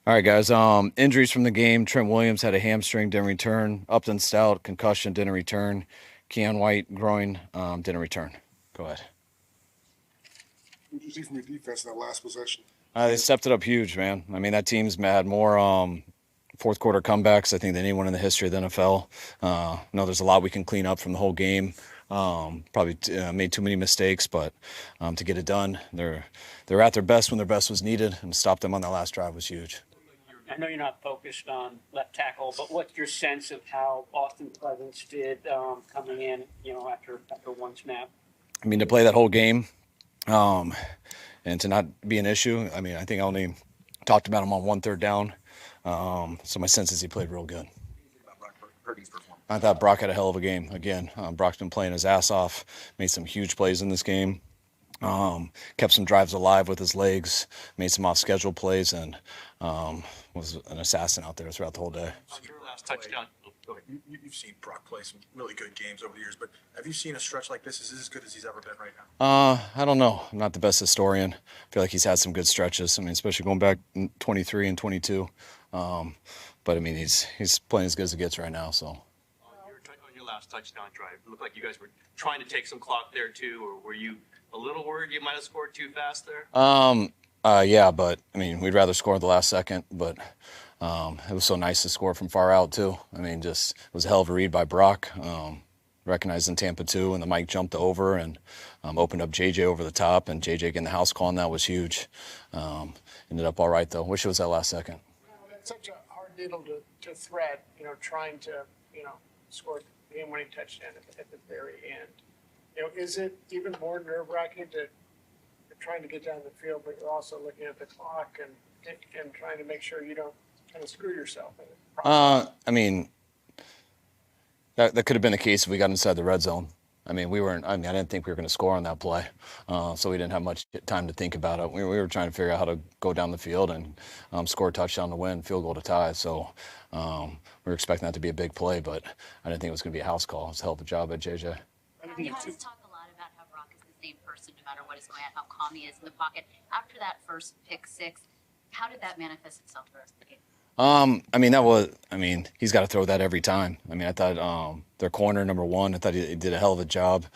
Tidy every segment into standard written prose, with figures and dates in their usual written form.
All right, guys. Injuries from the game. Trent Williams had a hamstring, didn't return. Upton Stout, concussion, didn't return. Keon White, groin, didn't return. Go ahead. What did you see from your defense in that last possession? They stepped it up huge, man. I mean, that team's had more fourth quarter comebacks, I think, than anyone in the history of the NFL. No, there's a lot we can clean up from the whole game. Probably made too many mistakes, but to get it done, they're at their best when their best was needed, and to stop them on that last drive was huge. I know you're not focused on left tackle, but what's your sense of how Austin Pleasance did coming in, after one snap? I mean, to play that whole game and to not be an issue, I mean, I think I only talked about him on 1/3 down. So my sense is he played real good. Brock Purdy's performance. I thought Brock had a hell of a game. Again, Brock's been playing his ass off, made some huge plays in this game. Kept some drives alive with his legs, made some off-schedule plays, and was an assassin out there throughout the whole day. On your last touchdown, you've seen Brock play some really good games over the years, but have you seen a stretch like this? Is this as good as he's ever been right now? I don't know. I'm not the best historian. I feel like he's had some good stretches. I mean, especially going back in 23 and 22. But I mean, he's playing as good as it gets right now. So. On your last touchdown drive, it looked like you guys were trying to take some clock there too, or were you a little worried you might have scored too fast there? Yeah, but I mean, we'd rather score at the last second, but it was so nice to score from far out too. I mean, just it was a hell of a read by Brock, recognizing Tampa too, and the mic jumped over and opened up JJ over the top, and JJ getting the house call on that was huge. Ended up all right though. Wish it was that last second. It's such a hard needle to thread, trying to, score the game-winning touchdown at the very end. Is it even more nerve-wracking to trying to get down the field, but you're also looking at the clock and trying to make sure you don't kind of screw yourself in it? I mean, that could have been the case if we got inside the red zone. I mean, I didn't think we were going to score on that play, so we didn't have much time to think about it. We were trying to figure out how to go down the field and score a touchdown to win, field goal to tie. So we were expecting that to be a big play, but I didn't think it was going to be a house call. It's a hell of a job at JJ. You guys talk a lot about how Brock is the same person no matter what is going on, how calm he is in the pocket. After that first pick six, how did that manifest itself the rest of the game? He's got to throw that every time. I mean, I thought their corner, number one, I thought he did a hell of a job.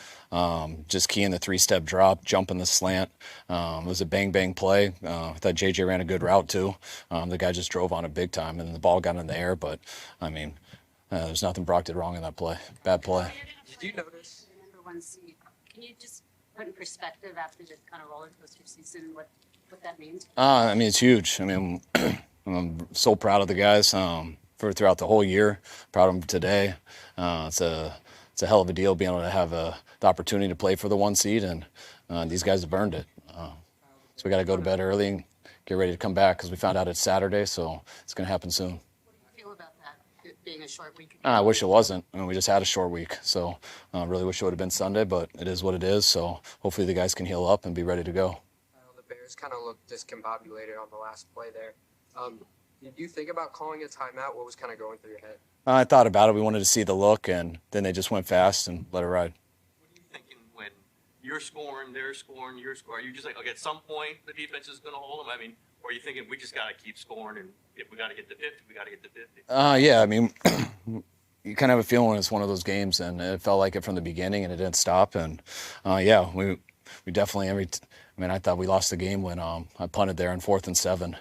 Just keying the three-step drop, jumping the slant. It was a bang-bang play. I thought JJ ran a good route, too. The guy just drove on it big time, and the ball got in the air. But, there's nothing Brock did wrong in that play. Bad play. Did you notice? Number one seed. Can you just put in perspective after this kind of roller coaster season what that means? It's huge. I mean, I'm so proud of the guys for throughout the whole year. Proud of them today. It's a hell of a deal being able to have the opportunity to play for the one seed, and these guys have earned it. So we got to go to bed early and get ready to come back because we found out it's Saturday, so it's going to happen soon. What do you feel about that, it being a short week? I wish it wasn't. I mean, we just had a short week, so I really wish it would have been Sunday, but it is what it is. So hopefully the guys can heal up and be ready to go. The Bears kind of looked discombobulated on the last play there. Did you think about calling a timeout? What was kind of going through your head? I thought about it. We wanted to see the look, and then they just went fast and let it ride. What are you thinking when you're scoring, they're scoring, you're scoring? Are you just like, okay, at some point the defense is going to hold them? I mean, or are you thinking we just got to keep scoring, and if we got to get to 50, we got to get to 50? Yeah, I mean, you kind of have a feeling it's one of those games, and it felt like it from the beginning, and it didn't stop. And we definitely I thought we lost the game when I punted there on 4th and 7.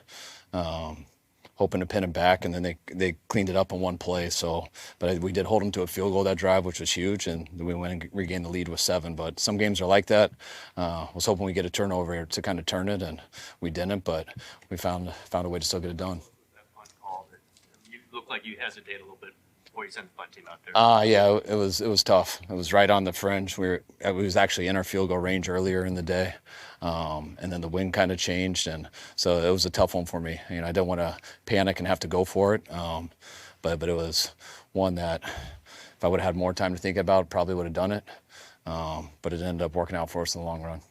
Hoping to pin him back, and then they cleaned it up in one play. So, but we did hold them to a field goal that drive, which was huge, and we went and regained the lead with 7. But some games are like that. Was hoping we get a turnover to kind of turn it, and we didn't. But we found a way to still get it done. That punt call, you looked like you hesitated a little bit before you sent the punt team out there. Yeah, it was tough. It was right on the fringe. It was actually in our field goal range earlier in the day. And then the wind kind of changed, and so it was a tough one for me. I didn't want to panic and have to go for it, but it was one that if I would have had more time to think about, probably would have done it. But it ended up working out for us in the long run.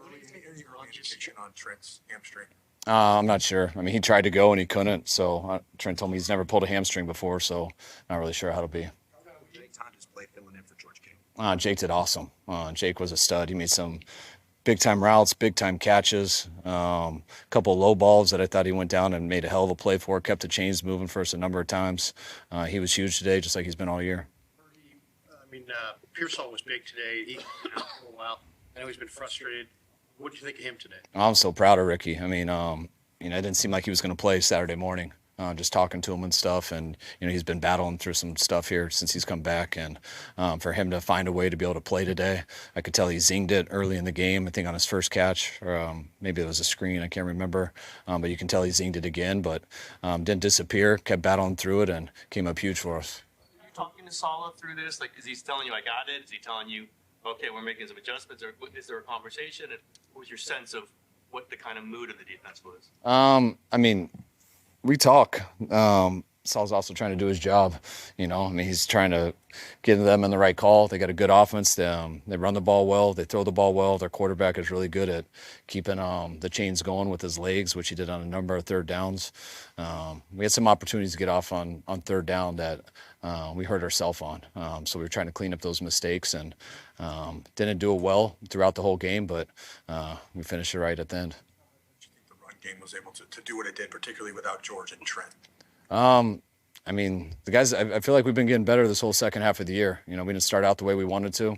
Any early indication on Trent's hamstring? I'm not sure. I mean, he tried to go and he couldn't. So Trent told me he's never pulled a hamstring before, so not really sure how it'll be. Jake Tonjes played filling in for George King. Jake did awesome. Jake was a stud. He made some big time routes, big time catches, a couple of low balls that I thought he went down and made a hell of a play for, kept the chains moving for us a number of times. He was huge today, just like he's been all year. Pearsall was big today. He's been out for a while. I know he's been frustrated. What did you think of him today? I'm so proud of Ricky. I mean, it didn't seem like he was going to play Saturday morning. Just talking to him and stuff, and he's been battling through some stuff here since he's come back, and for him to find a way to be able to play today, I could tell he zinged it early in the game. I think on his first catch, or maybe it was a screen, I can't remember, but you can tell he zinged it again, but didn't disappear, kept battling through it, and came up huge for us. Are you talking to Saleh through this? Like, is he telling you I got it? Is he telling you, okay, we're making some adjustments, or is there a conversation? And what was your sense of what the kind of mood of the defense was? We talk. Saul's also trying to do his job. He's trying to get them in the right call. They got a good offense. They run the ball well. They throw the ball well. Their quarterback is really good at keeping the chains going with his legs, which he did on a number of third downs. We had some opportunities to get off on third down that we hurt ourselves on. So we were trying to clean up those mistakes and didn't do it well throughout the whole game, but we finished it right at the end. Game was able to do what it did, particularly without George and Trent? The guys, I feel like we've been getting better this whole second half of the year. We didn't start out the way we wanted to.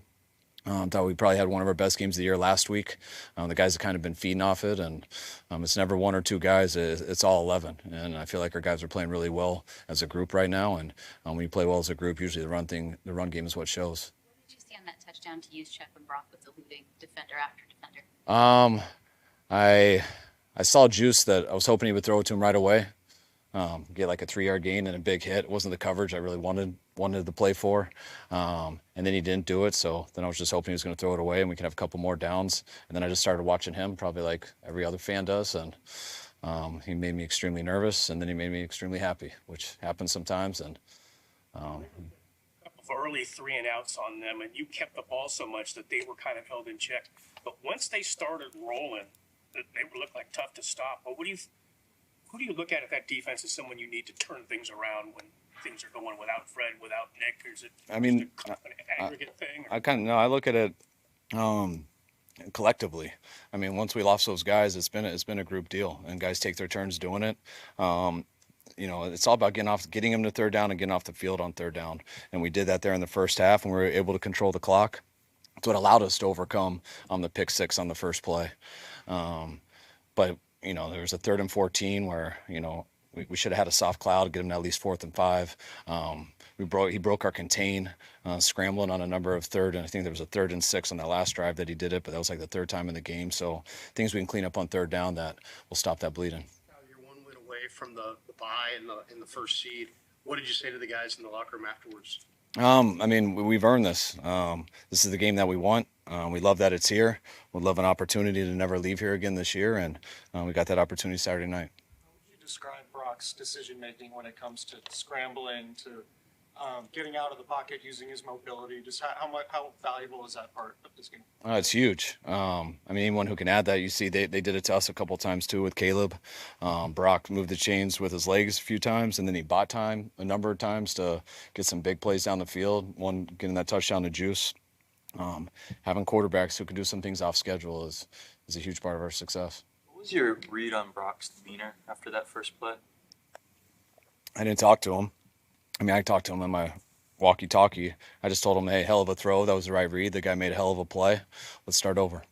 Thought we probably had one of our best games of the year last week. The guys have kind of been feeding off it, and it's never one or two guys. It's all 11, and I feel like our guys are playing really well as a group right now. And when you play well as a group, usually the run game is what shows. What did you see on that touchdown to use Chuck when Brock was eluding defender after defender? I saw juice that I was hoping he would throw it to him right away, get like a 3-yard gain and a big hit. It wasn't the coverage I really wanted to play for, and then he didn't do it. So then I was just hoping he was going to throw it away and we could have a couple more downs. And then I just started watching him, probably like every other fan does, and he made me extremely nervous, and then he made me extremely happy, which happens sometimes. And early 3 and outs on them, and you kept the ball so much that they were kind of held in check. But once they started rolling, they looked like tough to stop. But who do you look at that defense as someone you need to turn things around when things are going without Fred, without Nick? Is it an aggregate thing? I look at it collectively. Once we lost those guys, it's been a group deal, and guys take their turns doing it. It's all about getting them to third down and getting off the field on third down. And we did that there in the first half, and we were able to control the clock. That's what allowed us to overcome the pick six on the first play. But there was a 3rd and 14 where, we should have had a soft cloud to get him to at least 4th and 5. He broke our contain, scrambling on a number of third, and I think there was a 3rd and 6 on that last drive that he did it, but that was like the 3rd time in the game. So things we can clean up on third down that will stop that bleeding. You're 1 win away from the bye in the first seed. What did you say to the guys in the locker room afterwards? We've earned this. This is the game that we want. We love that it's here. We'd love an opportunity to never leave here again this year, and we got that opportunity Saturday night. How would you describe Brock's decision-making when it comes to scrambling, to getting out of the pocket, using his mobility? Just how valuable is that part of this game? It's huge. Anyone who can add that, you see they did it to us a couple times too with Caleb. Brock moved the chains with his legs a few times, and then he bought time a number of times to get some big plays down the field. One, getting that touchdown to Juice. Having quarterbacks who can do some things off schedule is a huge part of our success. What was your read on Brock's demeanor after that first play? I didn't talk to him. I talked to him on my walkie-talkie. I just told him, hey, hell of a throw. That was the right read. The guy made a hell of a play. Let's start over.